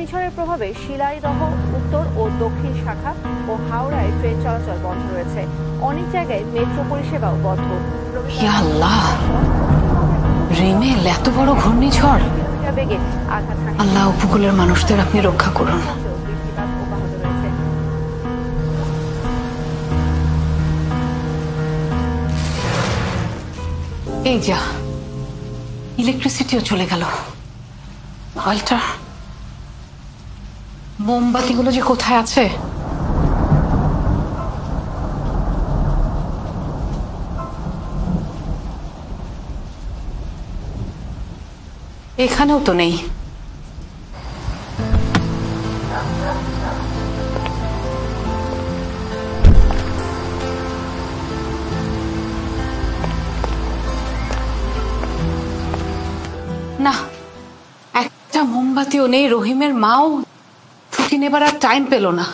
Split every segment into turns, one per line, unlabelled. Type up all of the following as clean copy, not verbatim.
ঘূর্ণিঝড়ের প্রভাবে শিলাইদহ উত্তর ও দক্ষিণ শাখা ও হাওড়ায় ট্রেন চলাচল বন্ধ রয়েছে। অনেক জায়গায় মেট্রো পরিষেবাও বন্ধ।
ইয়া আল্লাহ, রিমেল এত বড় ঘূর্ণিঝড়!
বেগে আঘাত হানে।
আল্লাহ, উপকূলের মানুষদের আপনি রক্ষা করুন।
বৃষ্টিপাত অব্যাহত রয়েছে।
এই যা, ইলেকট্রিসিটিও চলে গেল। আলটা মোমবাতিগুলো যে কোথায় আছে? এখানেও তো নেই। না, একটা মোমবাতিও নেই। রহিমের মাও ছুটি নেবার আর টাইম পেল না।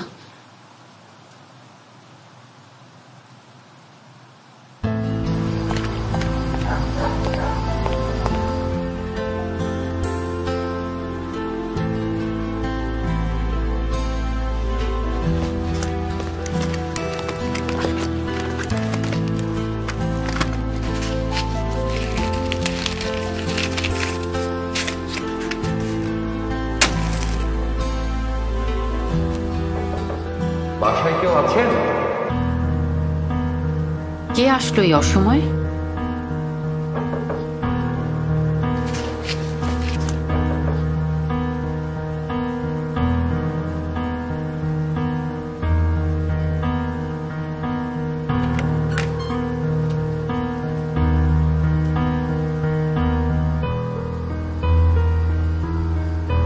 বাসায় কেউ আছেন?
কে আসলো এই অসময়?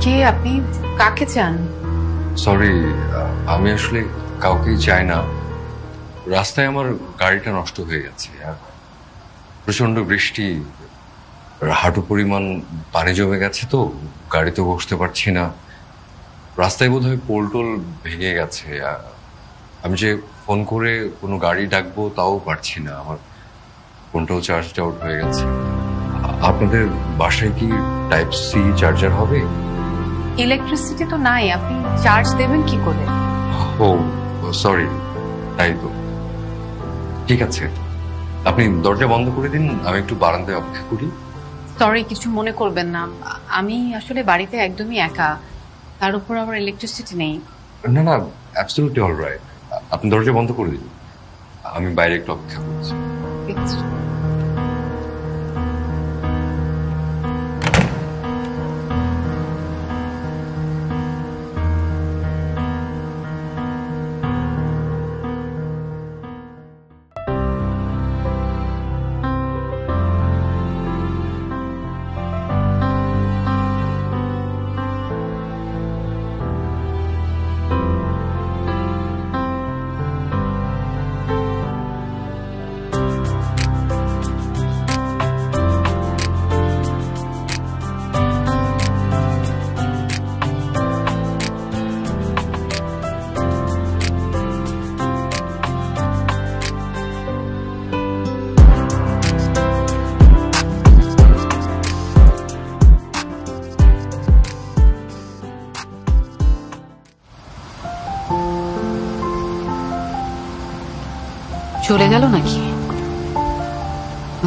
কে আপনি? কাকে চান?
সরি, আমি আসলে কাউকেই চাই না। রাস্তায় আমার গাড়িটা নষ্ট হয়ে গেছে আর প্রচন্ড বৃষ্টি, হাঁটু পরিমাণ পানি জমে গেছে, তো গাড়িতে বসতে পারছি না। রাস্তায় বোধহয় পোল টোল ভেঙে গেছে। আমি যে ফোন করে কোনো গাড়ি ডাকবো তাও পারছি না, আমার ফোনটাও চার্জ আউট হয়ে গেছে। আপনাদের বাসায় কি টাইপ সি চার্জার হবে?
ইলেকট্রিসিটি তো নাই, আপনি চার্জ দেবেন কি করে?
ও সরি, তাই তো। ঠিক আছে, আপনি দরজা বন্ধ করে দিন, আমি একটু বারান্দায় অপেক্ষা করি।
সরি, কিছু মনে করবেন না। আমি আসলে বাড়িতে একদমই একা, তার উপর আবার ইলেকট্রিসিটি নেই।
না না, অ্যাবসলিউটলি অলরাইট। আপনি দরজা বন্ধ করে দিন, আমি বাইরে একটু অপেক্ষা করছি।
চলে গেল নাকি?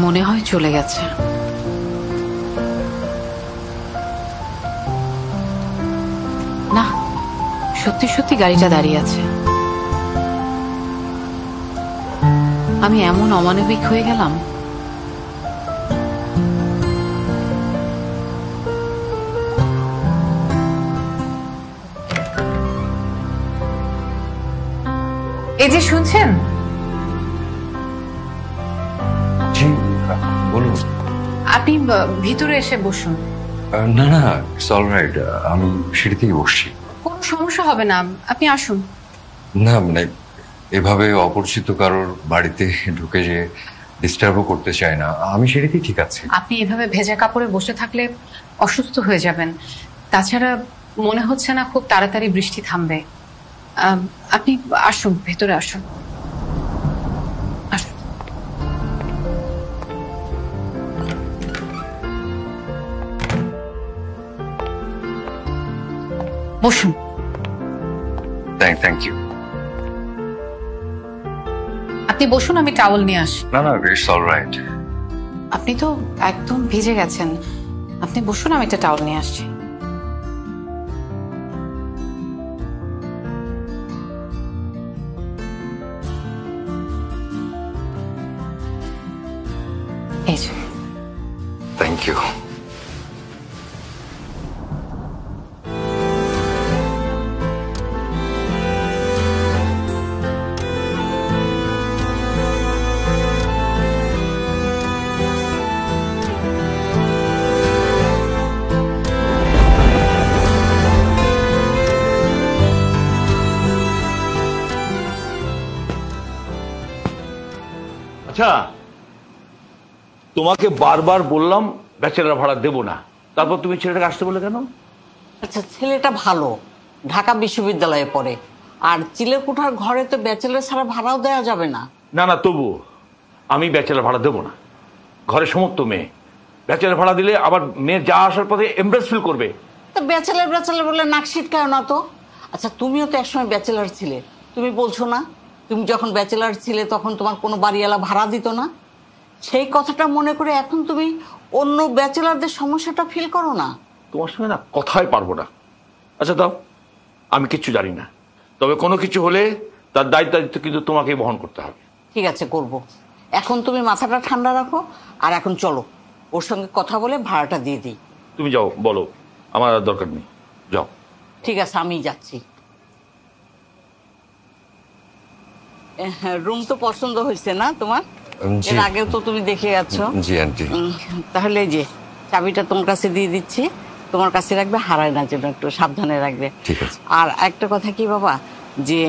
মনে হয় চলে গেছে। না, সত্যি সত্যি গাড়িটা দাঁড়িয়ে আছে। আমি এমন অমানবিক হয়ে গেলাম। এই যে শুনছেন?
বলুন।
আপনি ভিতরে এসে বসুন।
না না, ইটস অলরাইট, আমি সিঁড়িতেই বসছি।
কোনো সমস্যা হবে না, আপনি আসুন।
না মানে এভাবে অপরিচিত কারোর বাড়িতে ঢুকে যে ডিস্টার্বও করতে চাই না, আমি সিঁড়িতেই ঠিক আছে।
আপনি এভাবে ভেজা কাপড়ে বসে থাকলে অসুস্থ হয়ে যাবেন। তাছাড়া মনে হচ্ছে না খুব তাড়াতাড়ি বৃষ্টি থামবে। আপনি আসুন, ভেতরে আসুন। আসুন। বসুন।
Thank you.
আপনি বসুন, আমি টাওয়েল নিয়ে আসি।
না ইটস অলরাইট।
আপনি তো একদম ভিজে গেছেন, আপনি বসুন, আমি একটা টাওয়েল নিয়ে আসছি। এই যে।
Thank you.
আচ্ছা, তোমাকে বারবার বললাম ব্যাচেলর ভাড়া দেব না, তারপর তুমি ছেলেটাকে আসতে বলে কেন?
আচ্ছা, ছেলেটা ভালো, ঢাকা বিশ্ববিদ্যালয়ে পড়ে, আর চিলেকোঠার ঘরে তো ব্যাচেলর ছাড়া ভাড়াও দেওয়া যাবে না।
না তবু আমি ব্যাচেলর ভাড়া দেব না। ঘরে সমস্ত মেয়ে, ব্যাচেলর ভাড়া দিলে আবার মেয়ের যা আসার পথে এমব্রেস ফিল করবে।
তো ব্যাচেলর বলে নাক ছিটকায় না তো। আচ্ছা, তুমিও তো একসময় ব্যাচেলর ছিলে, তুমি বলছো না তুমি যখন ব্যাচেলর ছিলে তখন তোমার কোনো বাড়িওয়ালা ভাড়া দিত না? সেই কথাটা মনে করে এখন তুমি অন্য ব্যাচেলরদের সমস্যাটা ফিল করো না?
তোমার সঙ্গে না কথাই পারবো না। আচ্ছা দাও, আমি কিচ্ছু জানি না, তবে কোনো কিছু হলে তার দায়িত্ব কিন্তু তোমাকেই বহন করতে হবে।
ঠিক আছে, করব। এখন তুমি মাথাটা ঠান্ডা রাখো, আর এখন চলো ওর সঙ্গে কথা বলে ভাড়াটা দিয়ে দিই।
তুমি যাও, বলো, আমার আর দরকার নেই, যাও।
ঠিক আছে, আমি যাচ্ছি। রুম তো পছন্দ হয়েছে না তোমার? এর আগেও তো তুমি দেখে গেছো।
জি আন্টি।
তাহলে যে চাবিটা তোমার কাছে দিয়ে দিচ্ছি, তোমার কাছে রাখবে, হারায় না যেন, একটু সাবধানে রাখবে।
ঠিক আছে।
আর একটা কথা কি বাবা, যে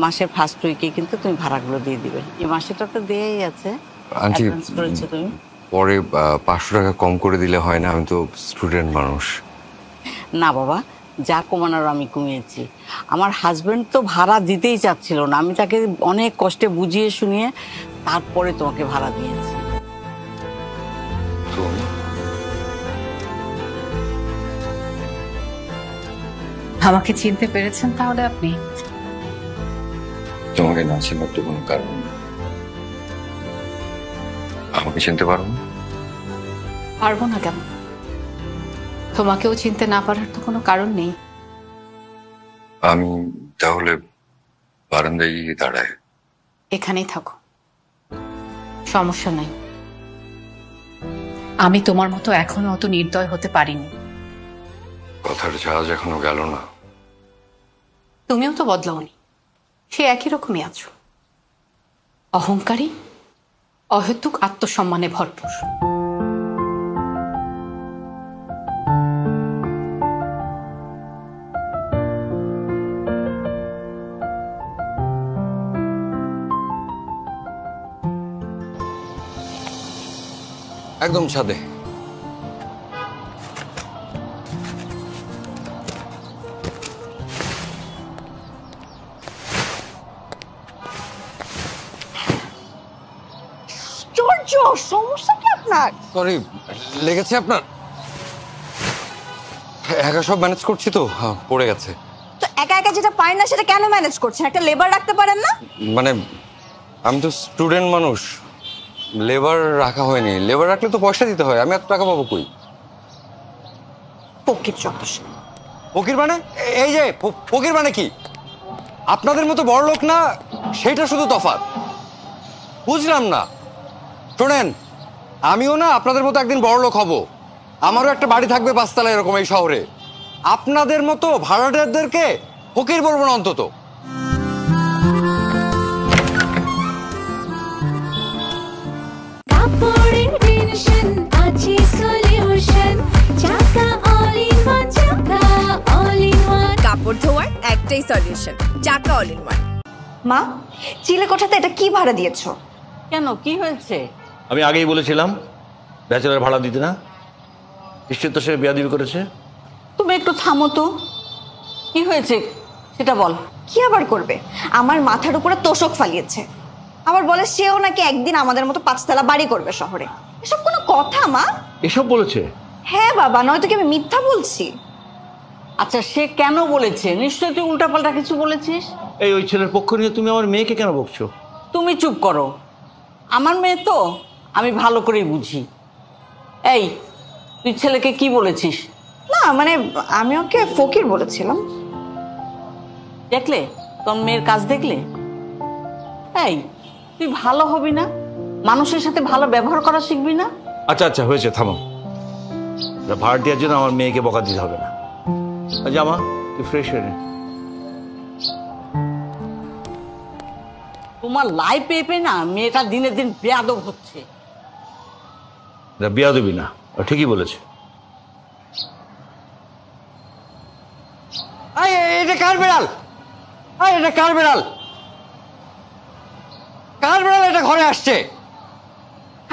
মাসের ফার্স্ট উইকে কিন্তু তুমি ভাড়াগুলো দিয়ে দিবে। এই মাসেটা তো দেয়াই আছে।
আন্টি,
অ্যাডভান্স করেছো তুমি।
পরে 500 টাকা কম করে দিলে হয় না? আমি তো স্টুডেন্ট মানুষ।
না বাবা, যা কমানোর আমি কমিয়েছি। আমার হাজবেন্ড তো ভাড়া দিতেই চাচ্ছিল না, আমি তাকে অনেক কষ্টে বুঝিয়ে শুনিয়ে তারপরে তোমাকে ভাড়া দিয়েছি।
আমাকে চিনতে পেরেছেন তাহলে আপনি?
তোমাকে না চিনার তো কোনো কারণ নেই। আমাকে চিনতে পারো না?
পারবো না কেন? তোমাকেও চিনতে না পারার তো কোনো কারণ নেই।
আমি তাহলে বারান্দায় গিয়ে দাঁড়াই।
এখানেই থাকো, সমস্যা নাই। আমি তোমার মতো এখনো অত নির্দয় হতে পারিনি।
কথার জাহাজ এখনো গেল না।
তুমিও তো বদলাওনি, সে একই রকমই আছো, অহংকারী, অহেতুক আত্মসম্মানে ভরপুর।
একদম ছাদে।
সমস্যা কি আপনার?
সরি, লেগেছে আপনার? একা সব ম্যানেজ করছি তো, পড়ে গেছে।
তো একা একা যেটা পারেন না সেটা কেন ম্যানেজ করছেন? একটা লেবার রাখতে পারেন না?
মানে আমি তো স্টুডেন্ট মানুষ, লেবার রাখা হয়নি। লেবার রাখলে তো পয়সা দিতে হয়, আমি এত টাকা পাবো কই?
পকেট যত।
ফকির মানে? এই যে ফকির মানে কি? আপনাদের মতো বড় লোক না, সেটা শুধু তফাৎ। বুঝলাম না। শোনেন, আমিও না আপনাদের মতো একদিন বড় লোক হব, আমারও একটা বাড়ি থাকবে 5 তলায় এরকম এই শহরে। আপনাদের মতো ভাড়াটিয়াদেরকে ফকির বলবো না অন্তত।
কাপড় ধোয়ার একটাই সলিউশন, চাকা অল ইন ওয়ান।
মা, চিলেকোঠাতে এটা কি ভাড়া দিয়েছো?
কেন, কি হয়েছে?
আমি আগেই বলেছিলাম ব্যাচেলর ভাড়া দিতে না। নিশ্চয় তো সে বেয়াদবি করেছে।
তুমি একটু থামো তো, কি হয়েছে সেটা বল।
কি আবার করবে? আমার মাথার উপরে তোষক ফালিয়েছে, আবার বলে সেও নাকি একদিন আমাদের মতো 5 তলা বাড়ি করবে শহরে। এসব কোনো কথা মা?
এসব বলেছে?
হ্যাঁ বাবা, নয়তো কি আমি মিথ্যা বলছি?
আচ্ছা সে কেন বলেছে? নিশ্চয়ই তুই উল্টাপাল্টা কিছু বলেছিস।
ওই ছেলের পক্ষ নিয়ে তুমি আমার মেয়েকে কেন বকছো?
তুমি চুপ করো, আমার মেয়ে তো আমি ভালো করেই বুঝি। এই তুই ছেলেকে কি বলেছিস?
না মানে আমি ওকে ফকির বলেছিলাম।
দেখলে তোর মেয়ের কাজ দেখলে? এই তুই ভালো হবি না? মানুষের সাথে ভালো ব্যবহার করা শিখবি না?
আচ্ছা আচ্ছা হয়েছে, থামো। ভাড়াটিয়ার জন্য আমার মেয়েকে বকা দিতে হবে না। জামা তুই ফ্রেশ হয়ে নে।
তোমার লাই পেয়ে না মেয়েটা দিনে দিন বেয়াদব হচ্ছে।
বিয়া দেবি না, ঠিকই বলেছে।
এটা কার বেড়াল? এটা কার বেড়াল? কার বেড়াল এটা ঘরে আসছে?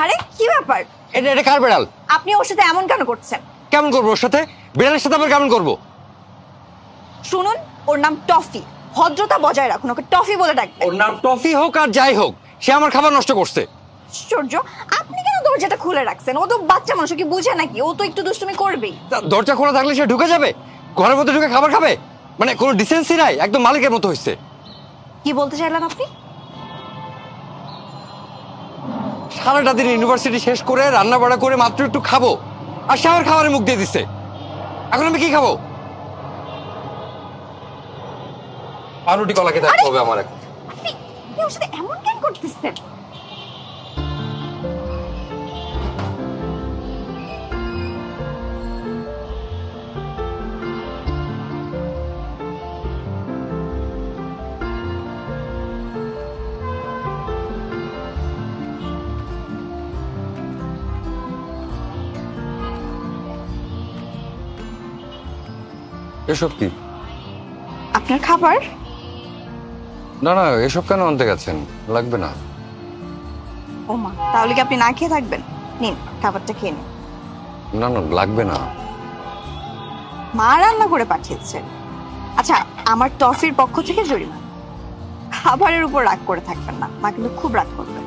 আরে কি ব্যাপার?
এটা কার বেড়াল?
আপনি ওর সাথে এমন কেন করছেন?
কেমন করবো ওর সাথে? বিড়ালের সাথে আবার কেমন করবো?
শুনুন, ওর নাম টফি। ভদ্রতা বজায় রাখুন, ওকে টফি বলে ডাকবেন।
ওর নাম টফি হোক আর যাই হোক, সে আমার খাবার নষ্ট করছে।
আশ্চর্য, আপনি কেন দরজাটা খুলে রাখছেন? ও তো বাচ্চা মানুষ, কি বুঝে নাকি? ও তো একটু দুষ্টুমি করবেই।
দরজা খোলা থাকলে সে ঢুকে যাবে? ঘরের মধ্যে ঢুকে খাবার খাবে? মানে কোনো ডিসেন্সি নাই, একদম মালিকের মতো হয়েছে।
কি বলতে চাইলেন আপনি?
সারাটা দিন ইউনিভার্সিটি শেষ করে রান্না বাড়া করে মাত্র একটু খাবো, আর সে আমার খাবারের মুখ দিয়ে দিচ্ছে। এখন আমি কি খাবো? পাউরুটি কলা খেতে হবে আমার এখন।
আপনি ওর সাথে এমন কেন করতেছেন?
এসব কি?
আপনার খাবার?
না না, এসব কেন আনতে গেছেন? লাগবে না।
ও মা, তাহলে কি আপনি না খেয়ে থাকবেন? নিন খাবারটা খেয়ে নিন।
না না, লাগবে না।
মা রান্না করে পাঠিয়েছে। আচ্ছা, আমার টফির পক্ষ থেকে জরিমানা। খাবারের উপর রাগ করে থাকবেন না, মা কিন্তু খুব রাগ করবে।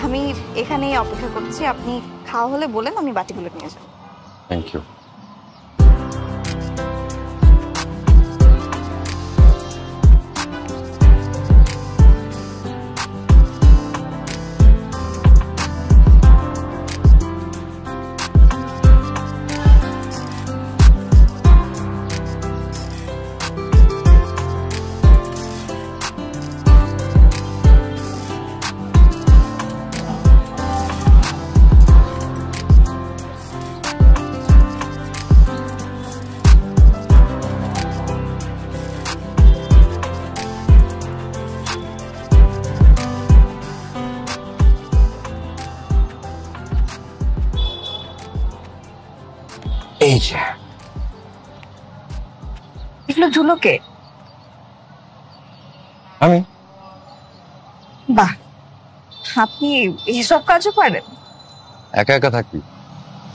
আমি এখানেই অপেক্ষা করছি, আপনি খাওয়া হলে বলেন, আমি বাটিগুলো নিয়ে যাব।
Thank you.
এই যে
এগুলো ধুলোকে?
আমি?
বাহ, আপনি এসব কাজও পারেন?
একা একা থাকি,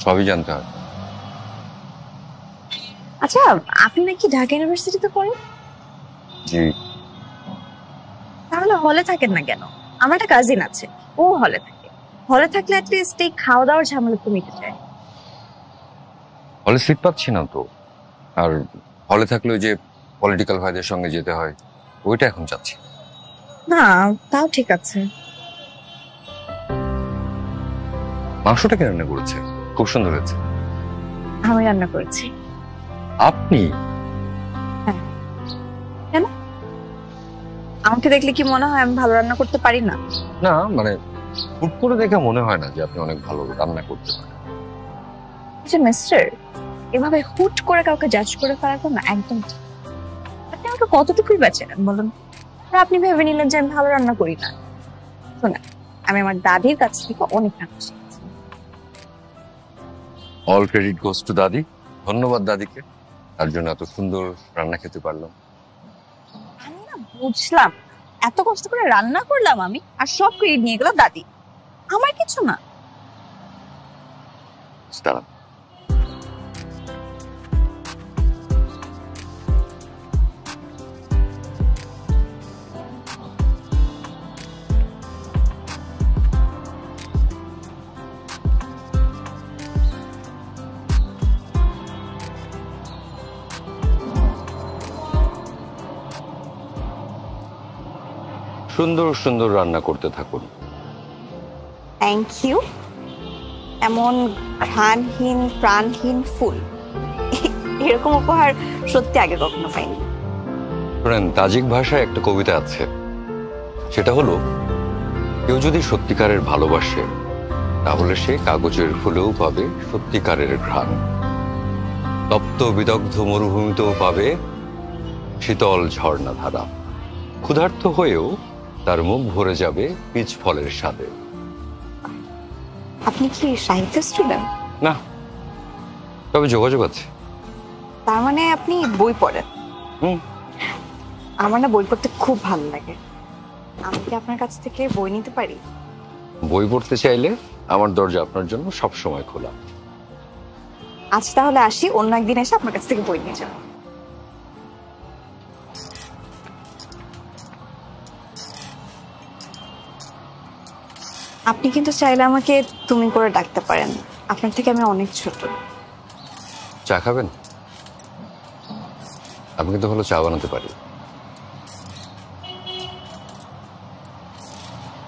সবই জানতে হয়।
আচ্ছা, আপনি নাকি ঢাকা ইউনিভার্সিটিতে পড়েন?
জি।
তাহলে হলে থাকেন না কেন? আমার একটা কাজিন আছে, ও হলে থাকে। হলে থাকলে অ্যাটলিস্ট এই খাওয়া দাওয়ার ঝামেলা তো মিটে যায়।
হলে সিট পাচ্ছি না তো, আর হলে থাকলে যে পলিটিক্যাল ভাইদের সঙ্গে যেতে হয়, ওইটা এখন চাচ্ছি।
না, তাও ঠিক আছে।
মাংসটা কে রান্না করেছে? খুব সুন্দর হয়েছে।
আমি রান্না করেছি।
আপনি?
কেন? আমাকে দেখলে কি মনে হয় আমি ভালো রান্না করতে পারি না?
না মানে হুট করে দেখে মনে হয় না যে আপনি অনেক ভালো রান্না করতে পারেন।
আচ্ছা মিস্টার, এভাবে হুট করে কাউকে জাজ করে ফেলাটা না একদম ঠিক। আপনি আমাকে কতটুকুই বেচেন বলুন? আর আপনি ভেবে নিলেন যে আমি ভালো রান্না করি না। শোনা, আমি আমার দাদির কাছ থেকে অনেক রান্না শিখেছি।
অল ক্রেডিট গোস টু দাদি। ধন্যবাদ দাদিকে, তার জন্য এত সুন্দর রান্না খেতে পারলাম।
আমি না বুঝলাম, এত কষ্ট করে রান্না করলাম আমি, আর সব ক্রেডিট নিয়ে গেল দাদি। আমার কিছু না।
দাঁড়ান, সুন্দর সুন্দর রান্না করতে থাকুন।
Thank you. এমন ঘ্রাণহীন প্রাণহীন ফুল এরকম উপহার সত্যি আগে কখনো পাইনি।
শোনেন, তাজিক ভাষায় একটা কবিতা আছে, সেটা হলো, কেউ যদি সত্যিকারের ভালোবাসে তাহলে সে কাগজের ফুলেও পাবে সত্যিকারের ঘ্রাণ, তপ্ত বিদগ্ধ মরুভূমিতেও পাবে শীতল ঝর্ণা ধারা, ক্ষুধার্ত হয়েও তার মুখ ভরে যাবে পিচ ফলের স্বাদে।
আপনি কি সাহিত্য স্টুডেন্ট?
না, তবে যোগাযোগ আছে।
তার মানে আপনি বই পড়েন?
হুম।
আমার না বই পড়তে খুব ভালো লাগে। আমি কি আপনার কাছ থেকে বই নিতে পারি?
বই পড়তে চাইলে আমার দরজা আপনার জন্য সব সময় খোলা।
আজ তাহলে আসি, অন্য একদিন এসে আপনার কাছ থেকে বই নিয়ে যাবো। আপনি কিন্তু চাইলে আমাকে তুমি করে ডাকতে পারেন, আপনার থেকে আমি অনেক ছোট।
চা খাবেন? আমি কিন্তু ভালো চা বানাতে পারি।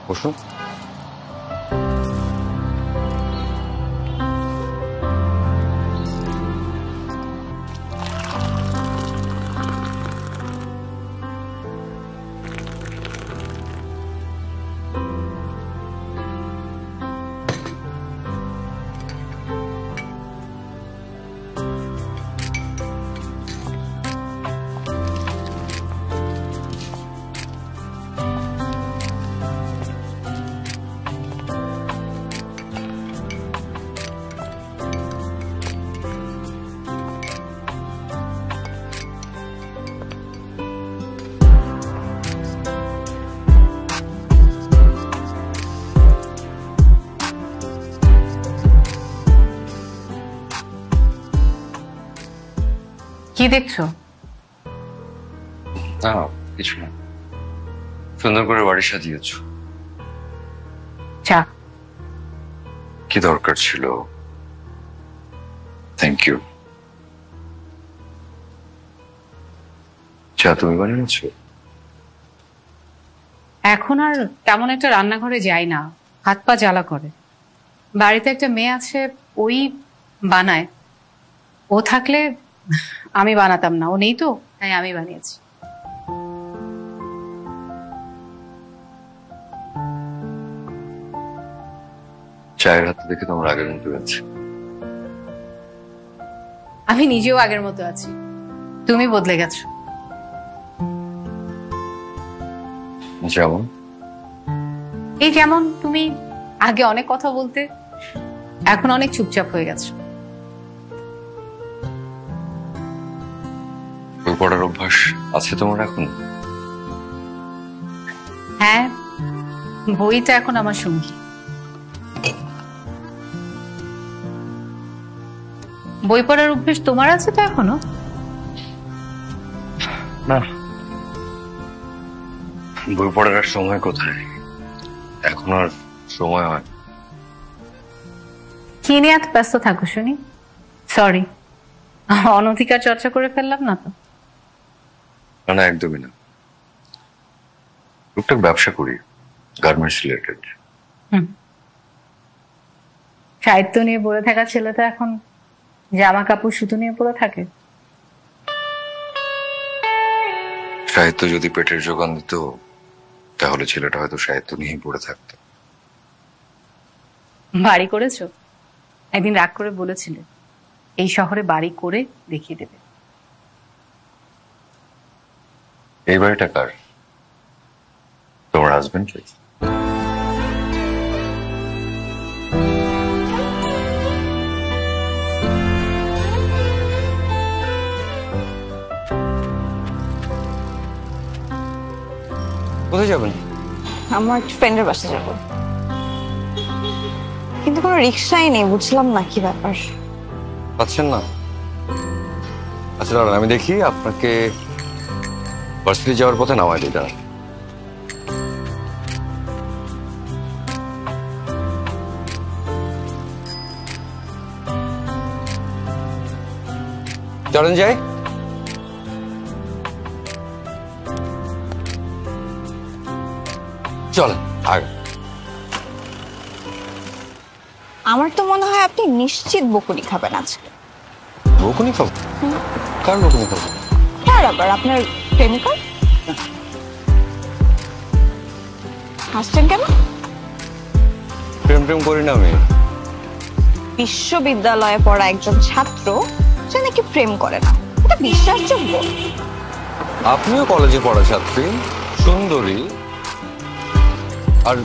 বসুন।
কি দেখছো?
না, কিছু না। সুন্দর করে বাড়ি সাজিয়েছ।
চা।
কি দরকার ছিল? Thank you. চা তুমি বানিয়েছো?
এখন আর তেমন একটা রান্নাঘরে যাই না, হাত পা জ্বালা করে। বাড়িতে একটা মেয়ে আছে, ওই বানায়। ও থাকলে আমি বানাতাম না, ও নেই তো, তাই আমি বানিয়েছি।
চায়ের হাতে দেখে তোমার আগের মতো আছে।
আমি নিজেও আগের মতো আছি, তুমি বদলে গেছো।
যেমন?
এই যেমন তুমি আগে অনেক কথা বলতে, এখন অনেক চুপচাপ হয়ে গেছো।
বই পড়ার অভ্যাস আছে তোমার এখন?
হ্যাঁ, বইটা এখন আমার সঙ্গী। বই পড়ার অভ্যেস তোমার আছে তো এখনো?
না, বই পড়ার আর সময় কোথায়, এখন আর সময় হয়।
কি নিয়ে এত ব্যস্ত থাকো শুনি? সরি, অনধিকার চর্চা করে ফেললাম না তো?
না, একদমই না। টুকটাক ব্যবসা করি, গার্মেন্টস রিলেটেড।
সাহিত্য নিয়ে পড়ে থাকা ছেলেটা এখন জামা কাপড় সুতো নিয়ে পড়ে থাকে।
সাহিত্য যদি পেটের যোগান দিত তাহলে ছেলেটা হয়তো সাহিত্য নিয়েই পড়ে থাকতো।
বাড়ি করেছো? একদিন রাগ করে বলেছিলে এই শহরে বাড়ি করে দেখিয়ে দেবে।
এই বাড়িটা কার? তোমার হাজবেন্ড? কোথায় যাবেন?
আমার একটা ফ্রেন্ডের বাসা যাবো, কিন্তু কোনো রিক্সাই নেই, বুঝলাম না কি ব্যাপার।
পাচ্ছেন না? আচ্ছা দাঁড়ান, আমি দেখি আপনাকে ভার্সিটি যাওয়ার পথে নামাই দিই। দাঁড়ান। চলেন যাই।
চল আগে।
আমার তো মনে হয় আপনি নিশ্চিত বকুনি খাবেন আজকে।
বকুনি খাবো? কার বকুনি খাবো?
হ্যাঁ, আবার আপনার প্রেমিকা। হাসছেন কেন?
প্রেম প্রেম করি না আমি।
বিশ্ববিদ্যালয়ে পড়া একজন ছাত্র সে নাকি প্রেম করে না, এটা বিশ্বাসযোগ্য?
আপনিও কলেজে পড়া ছাত্রী, সুন্দরী, আর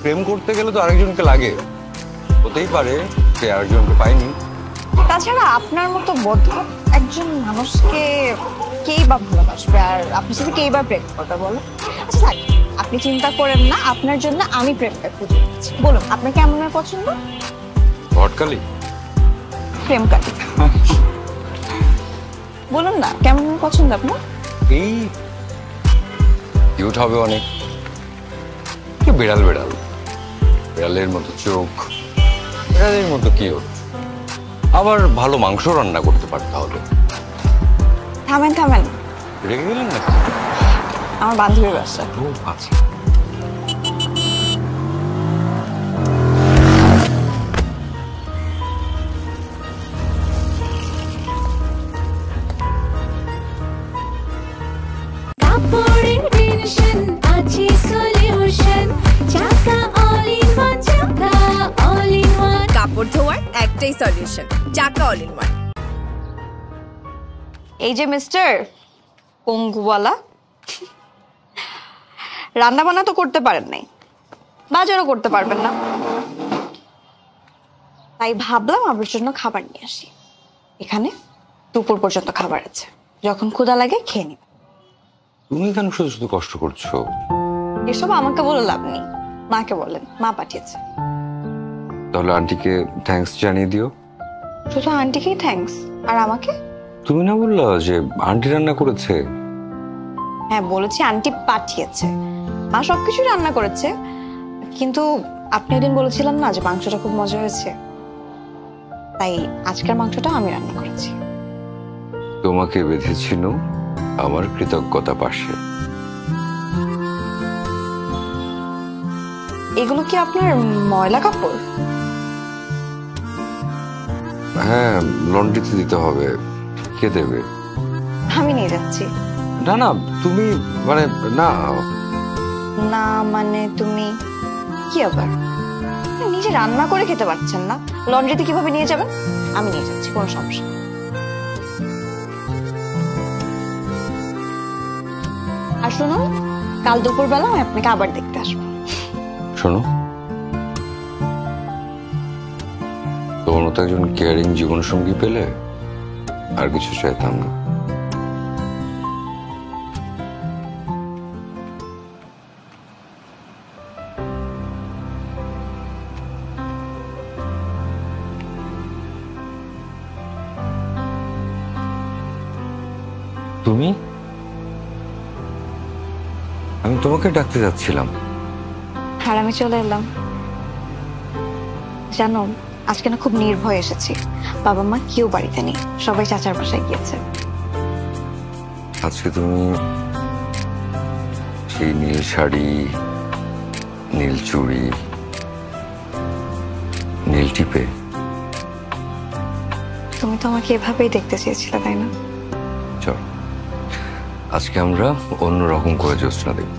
প্রেম করতে গেলে তো আরেকজনকে লাগে। হতেই পারে সে আরেকজনকে পায়নি।
তাছাড়া আপনার মতো বদ্ধ একজন মানুষকে কেই বা ভালোবাসবে, আর আপনি সাথে কেই বা প্রেম করবে বলো? আচ্ছা থাক, আপনি চিন্তা করেন না, আপনার জন্য আমি প্রেমটা খুঁজে দিচ্ছি। বলুন আপনার কেমন মেয়ে পছন্দ?
ভটকালি?
প্রেমকালী। বলুন না কেমন মেয়ে পছন্দ আপনার?
এই কিউট হবে অনেক, বিড়াল বিড়াল, বিড়ালের মতো চোখ, বিড়ালের মতো কিউট, আবার ভালো মাংস রান্না করতে পারতে হবে।
থামেন থামেন,
রেগে গেলেন না?
আমার বান্ধবীর বাসা।
ও আচ্ছা।
কাপড় ধোয়ার একটাই সলিউশন, চাকা অল ইন ওয়ান।
এই যে মিস্টার পঙ্গুওয়ালা, রান্না বান্না তো করতে পারেন নাই, বাজারও করতে পারবেন না, তাই ভাবলাম আপনার জন্য খাবার নিয়ে আসি। এখানে দুপুর পর্যন্ত খাবার আছে, যখন ক্ষুধা লাগে খেয়ে নিবেন।
তুমি কেন শুধু শুধু কষ্ট করছো?
এসব আমাকে বলে লাভ নেই, মাকে বলেন, মা পাঠিয়েছে।
তাহলে আন্টিকে থ্যাঙ্কস জানিয়ে দিও।
শুধু আন্টিকেই থ্যাঙ্কস, আর আমাকে?
তুমি না বললা যে আন্টি রান্না করেছে?
হ্যাঁ বলেছি, আন্টি পাঠিয়েছে, মা সবকিছু রান্না করেছে, কিন্তু আপনি একদিন বলেছিলেন না যে মাংসটা খুব মজা হয়েছে, তাই আজকের মাংসটা আমি রান্না করেছি।
তোমাকে বেঁধেছিল আমার কৃতজ্ঞতা পাশে।
এগুলো কি আপনার ময়লা কাপড়?
হ্যাঁ, লন্ড্রিতে দিতে হবে। কে দেবে?
আমি নিয়ে যাচ্ছি।
না না, তুমি মানে না
না মানে তুমি কি আবার নিজে রান্না করে খেতে পারছেন না, লন্ড্রিতে কিভাবে নিয়ে যাবেন? আমি নিয়ে যাচ্ছি, কোনো সমস্যা। আর শুনুন, কাল দুপুরবেলা আমি আপনাকে আবার দেখতে আসবো।
শোনো, তোমার মতো একজন কেয়ারিং জীবনসঙ্গী পেলে আর কিছু চাইতাম না। তুমি? আমি তোমাকে ডাকতে যাচ্ছিলাম।
আর আমি চলে এলাম। জানো, আজকে না খুব নির্ভয় এসেছি, বাবা মা কেউ বাড়িতে নেই, সবাই চাচার বাসায় গিয়েছে।
আজকে তুমি সেই নীল শাড়ি, নীল চুড়ি, নীল টিপে,
তুমি তো আমাকে এভাবেই দেখতে চেয়েছিলে, তাই না?
চল আজকে আমরা অন্যরকম করে জ্যোৎস্না দেখব।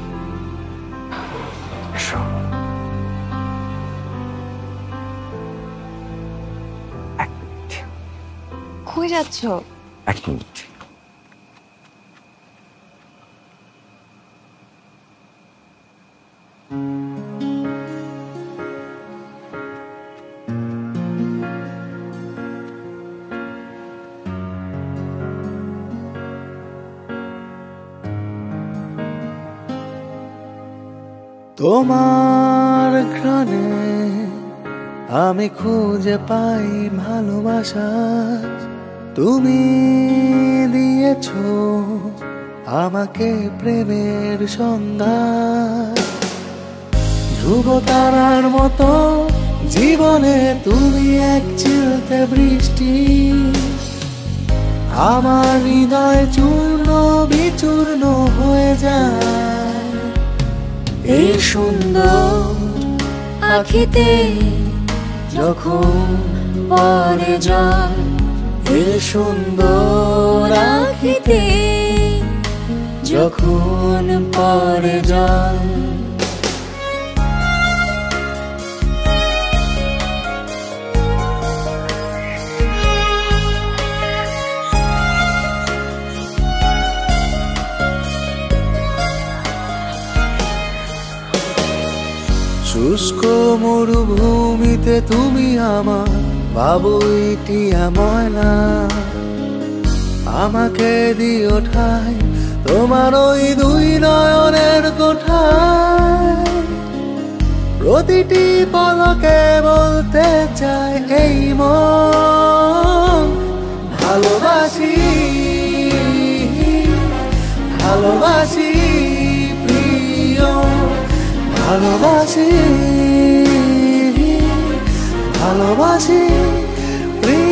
এসো। এক মিনিট।
কই যাচ্ছ?
এক মিনিট।
তোমার ঘ্রাণে আমি খুঁজে পাই ভালোবাসা, তুমি দিয়েছো আমাকে প্রেমের সংজ্ঞা। ধ্রুব তারার মতো জীবনে তুমি এক চিলতে বৃষ্টি, আমার হৃদয় চূর্ণ বিচূর্ণ হয়ে যায় এই সুন্দর আখিতে যখন পরে যায়, এই সুন্দর আখিতে যখন পরে যায়। শুষ্ক মরুভূমিতে তুমি আমার বাবুইটি ময়না, আমাকে দিও ঠাই তোমার ওই দুই নয়নের কোঠায়। প্রতিটি পলকে বলতে চাই এই মন ভালোবাসি, ভালোবাসি প্রিয়, ভালোবাসি, ভালোবাসি প্রিয়।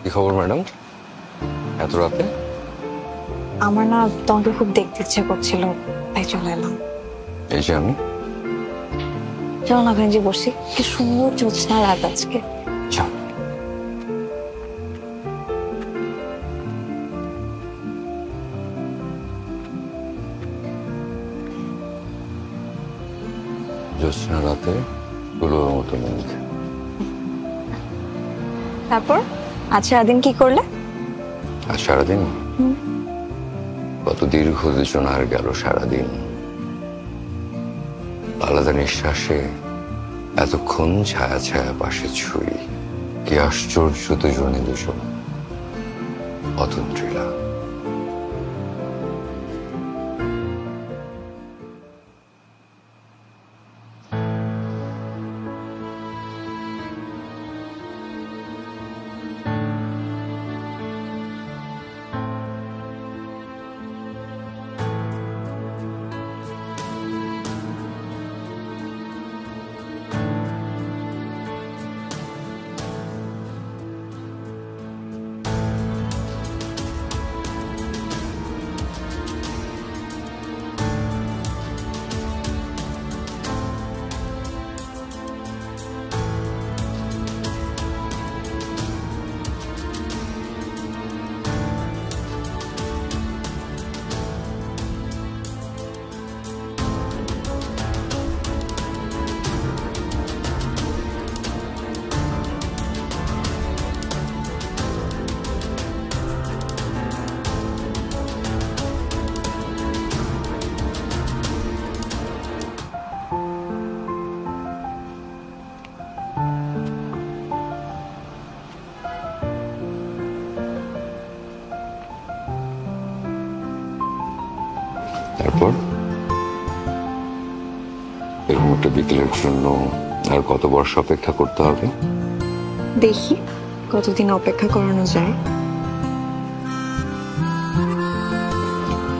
কি খবর ম্যাডাম, এত রাতে?
আমার না তোমাকে খুব দেখতে ইচ্ছে করছিল, তাই চলে এলাম।
এই যে আমি,
চলো না বেঞ্চে বসি, কি সুন্দর জ্যোৎস্না রাত আজকে।
জ্যোৎস্না রাতে গুলোর মতো মেঘ।
তারপর আজ সারাদিন কি করলে?
আজ সারাদিন কত দীর্ঘ যোজনার গেল সারাদিন। আলাদা নিঃশ্বাসে এতক্ষণ ছায়া ছায়া পাশে ছুই, কি আশ্চর্য দুজনে দুজন অতন্ত্রীলা। তারপর এরকম একটা বিকেলের জন্য আর কত বর্ষ অপেক্ষা করতে হবে?
দেখি কতদিন অপেক্ষা করানো যায়।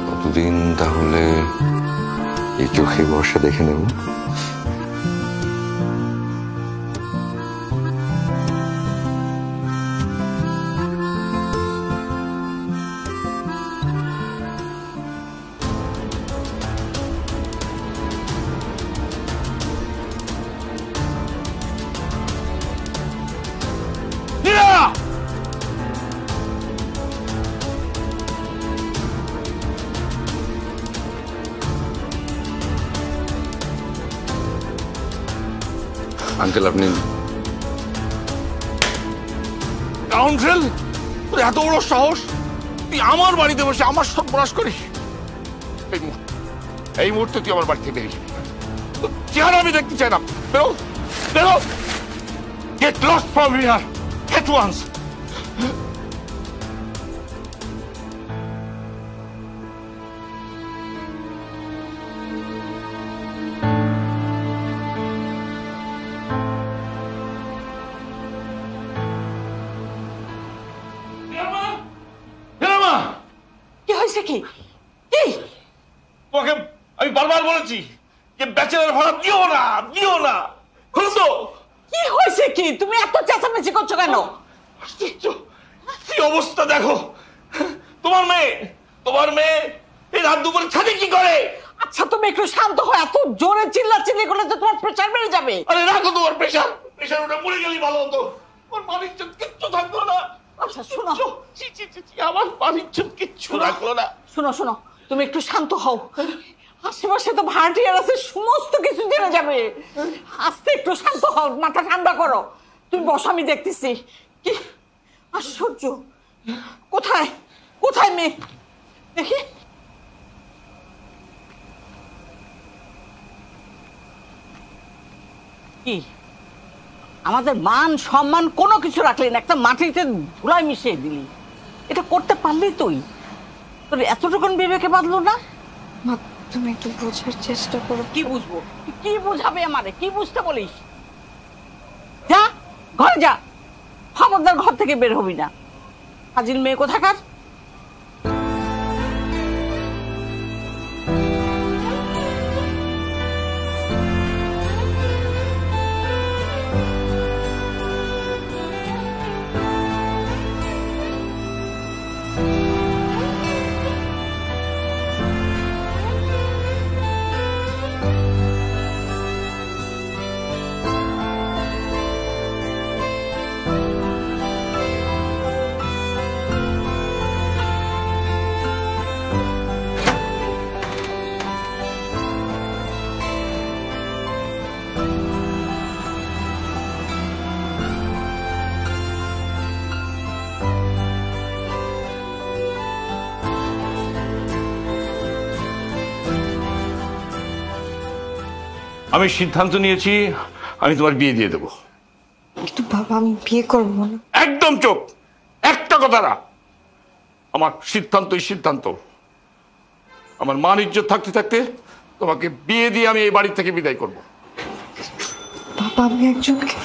কতদিন তাহলে এই চোখে বর্ষা দেখে নেব। আঙ্কেল, আপনি
কাউন্সিল, তোর এত বড় সাহস, তুই আমার বাড়িতে বসে আমার সব প্রয়াস করিস। এই মুহূর্তে তুই আমার বাড়ি থেকে বেরিয়ে যাবি। চেহারা আমি দেখতে চাই না। বেরো বেরো, get lost from here at once.
কি হয়েছে? কি কি
তোমাকে আমি বারবার বলেছি যে ব্যাচেলার ভাড়া দিও না, দিও না। হলো তো?
কি হয়েছে? কি তুমি এত চেঁচামেচি করছো কেন?
কি অবস্থা দেখো, তোমার মেয়ে এই রাত দুপুরে ছাদে কি করে?
আচ্ছা তুমি একটু শান্ত হও, এত জোরে চিল্লাচিল্লি করলে তো তোমার প্রেসার বেড়ে যাবে।
আরে রাখো তোমার প্রেসার ওটা মরে গেলেই ভালো হতো। আমার মানিজ্য কিচ্ছু থাকলো না।
আচ্ছা শোনো,
আমার মানিজ্য কিচ্ছু রাখলো না।
শোনো শোনো, তুমি একটু শান্ত হও। আশেপাশে তো ভাড়াটিয়ার আছে, সমস্ত কিছু জেনে যাবে। আস্তে একটু শান্ত হও, মাথা ঠান্ডা করো। তুমি বসো, আমি দেখতেছি। কি আশ্চর্য! কোথায় কোথায় মেয়ে? দেখি। কি আমাদের মান সম্মান কোনো কিছু রাখলি না, একটা মাটিতে ধুলাই মিশিয়ে দিলি। এটা করতে পারলি তুই? তোর এতটুকুন বিবেকে বাঁধলো না?
তুমি একটু বোঝার চেষ্টা করো।
কি বুঝবো? কি বুঝাবে আমারে? কি বুঝতে বলিস? যা ঘরে যা, খবরদার ঘর থেকে বের হবি না। হাজির মেয়ে কোথাকার।
আমি সিদ্ধান্ত নিয়েছি, আমি তোমার বিয়ে দিয়ে দেবো।
কিন্তু বাবা, আমি বিয়ে করবো না।
একদম চুপ, একটা কথা না। আমার সিদ্ধান্তই সিদ্ধান্ত। আমার মান ইজ্জত থাকতে থাকতে তোমাকে বিয়ে দিয়ে আমি এই বাড়ি থেকে বিদায় করবো।
বাবা, আমি একজনকে।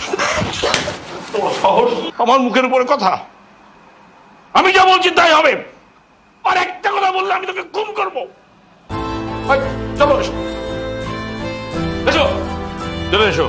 আমার মুখের উপরে কথা, আমি যা বলছি তাই হবে। আর একটা কথা বললে আমি তোকে খুন করবো। চলো এসো, এসো, চলে এসো।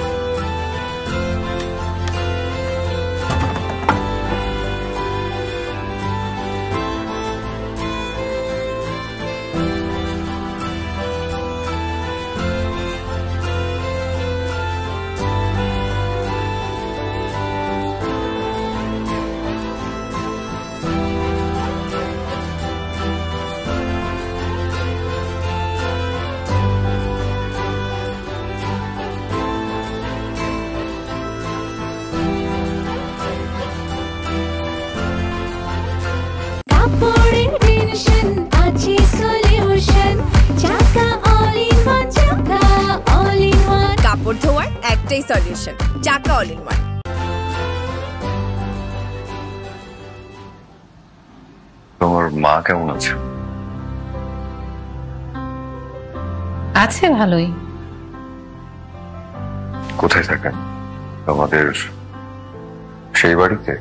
কাপড় ধোয়ার একটাই সলিউশন, চাকা অল ইন ওয়ান।
তোমার মা কেমন আছে?
আছে ভালোই।
কোথায় থাকেন? তোমাদের সেই বাড়িতে?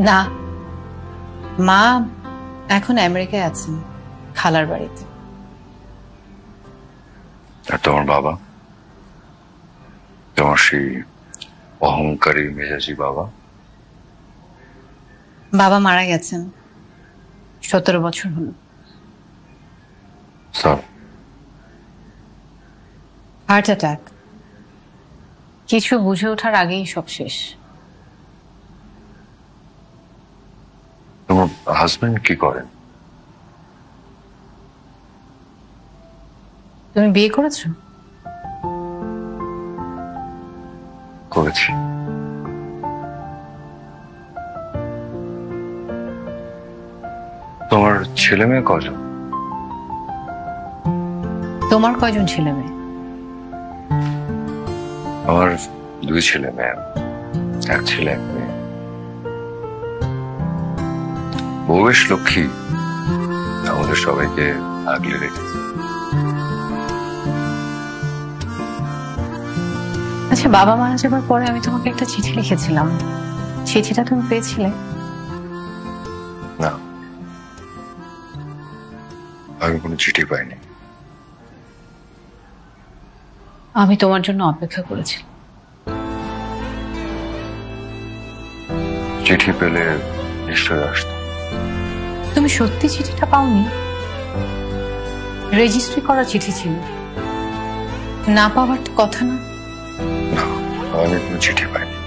না, মা এখন আমেরিকায় আছেন, খালার বাড়িতে।
আর তোমার বাবা? তোমার সেই অহংকারী মেজাজি বাবা?
বাবা মারা গেছেন, 17 বছর হলো। Heart attack. কিছু বুঝে ওঠার আগেই সব শেষ।
তোমার হাজবেন্ড কি করেন?
তুমি বিয়ে করেছো?
করেছি। তোমার ছেলে মেয়ে কজন?
তোমার কয়জন ছেলে মেয়ে?
আমার 2 ছেলে মেয়ে, 1 ছেলে 1 মেয়ে। বউ বেশ লক্ষ্মী, আমাদের সবাইকে আগলে রেখেছে।
আচ্ছা, বাবা মারা যাবার পরে আমি তোমাকে একটা চিঠি লিখেছিলাম, চিঠিটা তুমি পেয়েছিলে?
না, আমি কোনো চিঠি পাইনি।
আমি তোমার জন্য অপেক্ষা করেছিলাম।
চিঠি পেলে নিশ্চয়ই আসতো।
তুমি সত্যি চিঠিটা পাওনি? রেজিস্ট্রি করা চিঠি ছিল, না পাওয়ার তো কথা না।
না, আমি কোনো চিঠি পাইনি।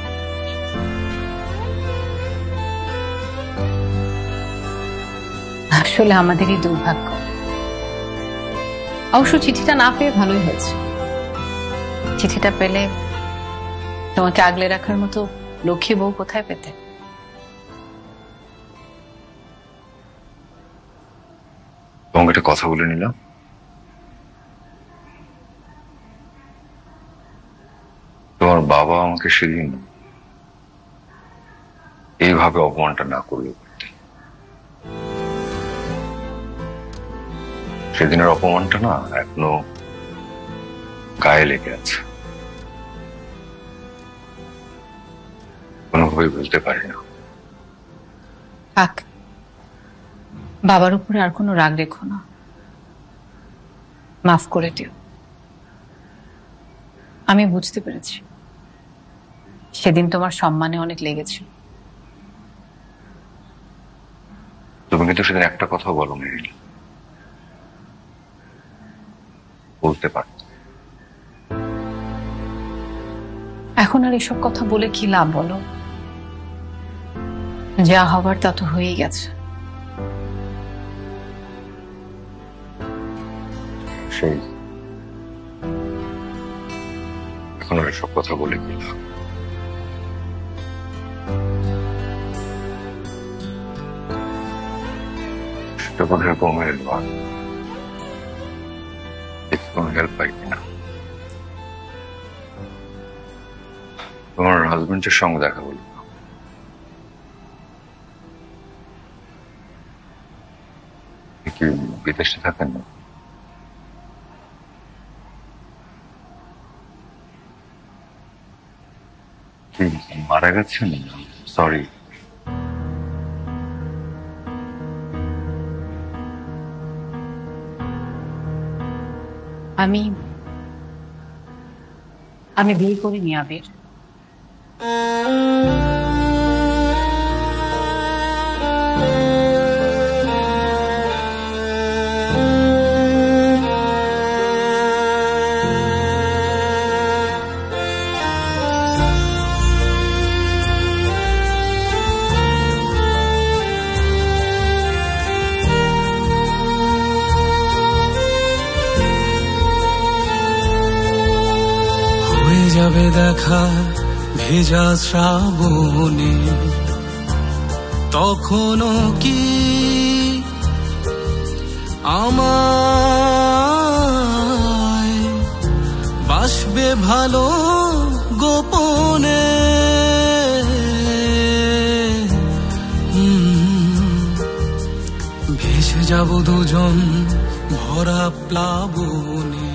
আসলে আমাদেরই দুর্ভাগ্য। অবশ্য চিঠিটা না পেয়ে ভালোই হয়েছে। চিঠিটা পেলে তোমাকে আগলে রাখার মতো লক্ষ্মী বউ কোথায় পেতে?
তোমাকে একটা কথা বলে নিলাম, তোমার বাবা আমাকে সেদিন এইভাবে অপমানটা না করলে পারতেন। সেদিনের অপমানটা না এখনো গায়ে লেগে আছে, কোনোভাবেই বলতে পারি না।
থাক, বাবার উপরে আর কোনো রাগ রেখো না, মাফ করে দিও। আমি বুঝতে পেরেছি সেদিন তোমার সম্মানে অনেক লেগেছিল।
তুমি কিন্তু সেদিন একটা কথা বলো নি, বলতে পারো।
এখন আর এসব কথা বলে কি লাভ বলো? যা হবার তা তো হয়েই গেছে।
সেই এখন আর এসব কথা বলে কি লাভ? সেটা বোধহয় কমে এলো, কোনো হেল্প পাই কিনা। তোমার হাজবেন্ডের সঙ্গে দেখা হলো, কি বিদেশে থাকেন না? কি মারা গেছেন? সরি।
আমি বিয়ে করিনি আবির।
যাবে দেখা ভেজা শ্রাবণে, তখনও কি আমায় বাসবে ভালো গোপনে? ভেসে যাব দুজন ভরা প্লাবনে,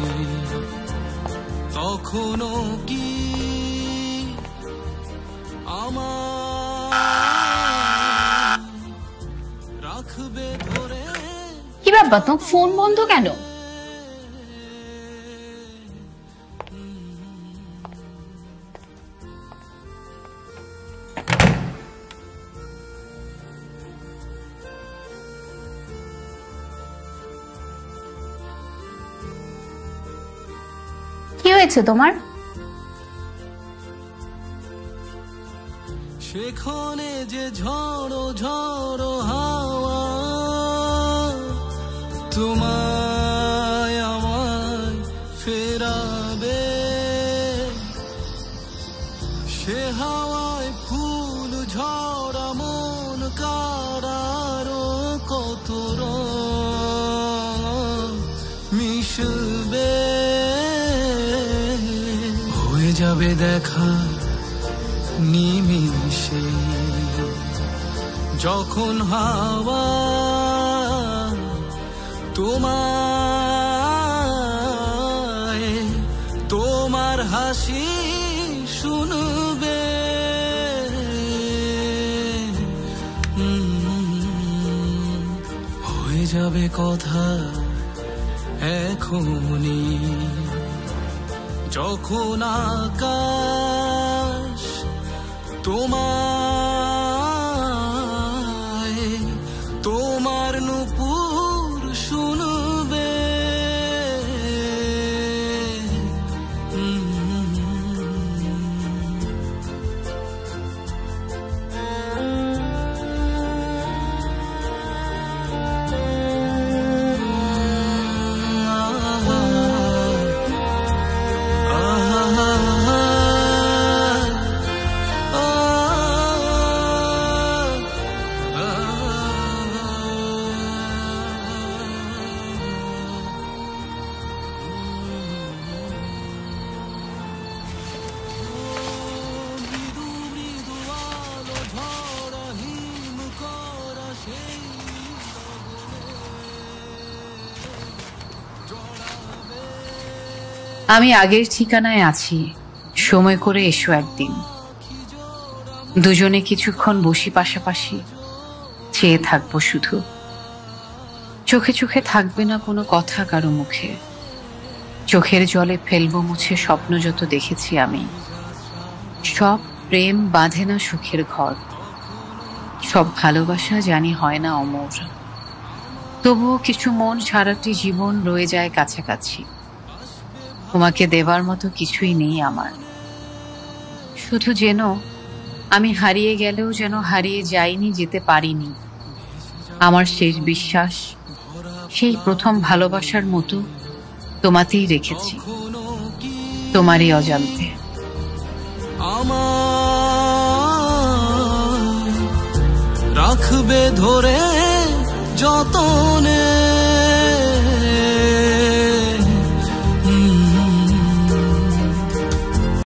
তখনও কি রাখবে ধরে?
কি ব্যাপার, তোমার ফোন বন্ধ কেন? কি হয়েছে তোমার?
সেখানে যে ঝড়ো ঝড়ো হাওয়া তোমায় আমায় ফেরাবে, সে হাওয়ায় ফুল ঝরা মন কারারো কত রং মিশবে। যাবে দেখা নিমিষে, যখন হাওয়া তোমার হাসি শুনবে, হয়ে যাবে কথা এখনই, যখন আকাশ তোমার নূপুর শুনবে।
আমি আগের ঠিকানায় আছি, সময় করে এসো একদিন। দুজনে কিছুক্ষণ বসি পাশাপাশি, চেয়ে থাকবো শুধু। চোখে চোখে থাকবে না কোনো কথা কারো মুখে, চোখের জলে ফেলবো মুছে স্বপ্ন যত দেখেছি আমি। সব প্রেম বাঁধে না সুখের ঘর, সব ভালোবাসা জানি হয় না অমর। তবুও কিছু মন সারাটি জীবন রয়ে যায় কাছাকাছি। তোমাকে দেবার মতো কিছুই নেই আমার, শুধু যেন আমি হারিয়ে গেলেও যেন হারিয়ে যাইনি, যেতে পারিনি। আমার শেষ বিশ্বাস সেই প্রথম ভালোবাসার মতো তোমাতেই রেখেছি, তোমারই অজান্তে।
রাখবে ধরে যতনে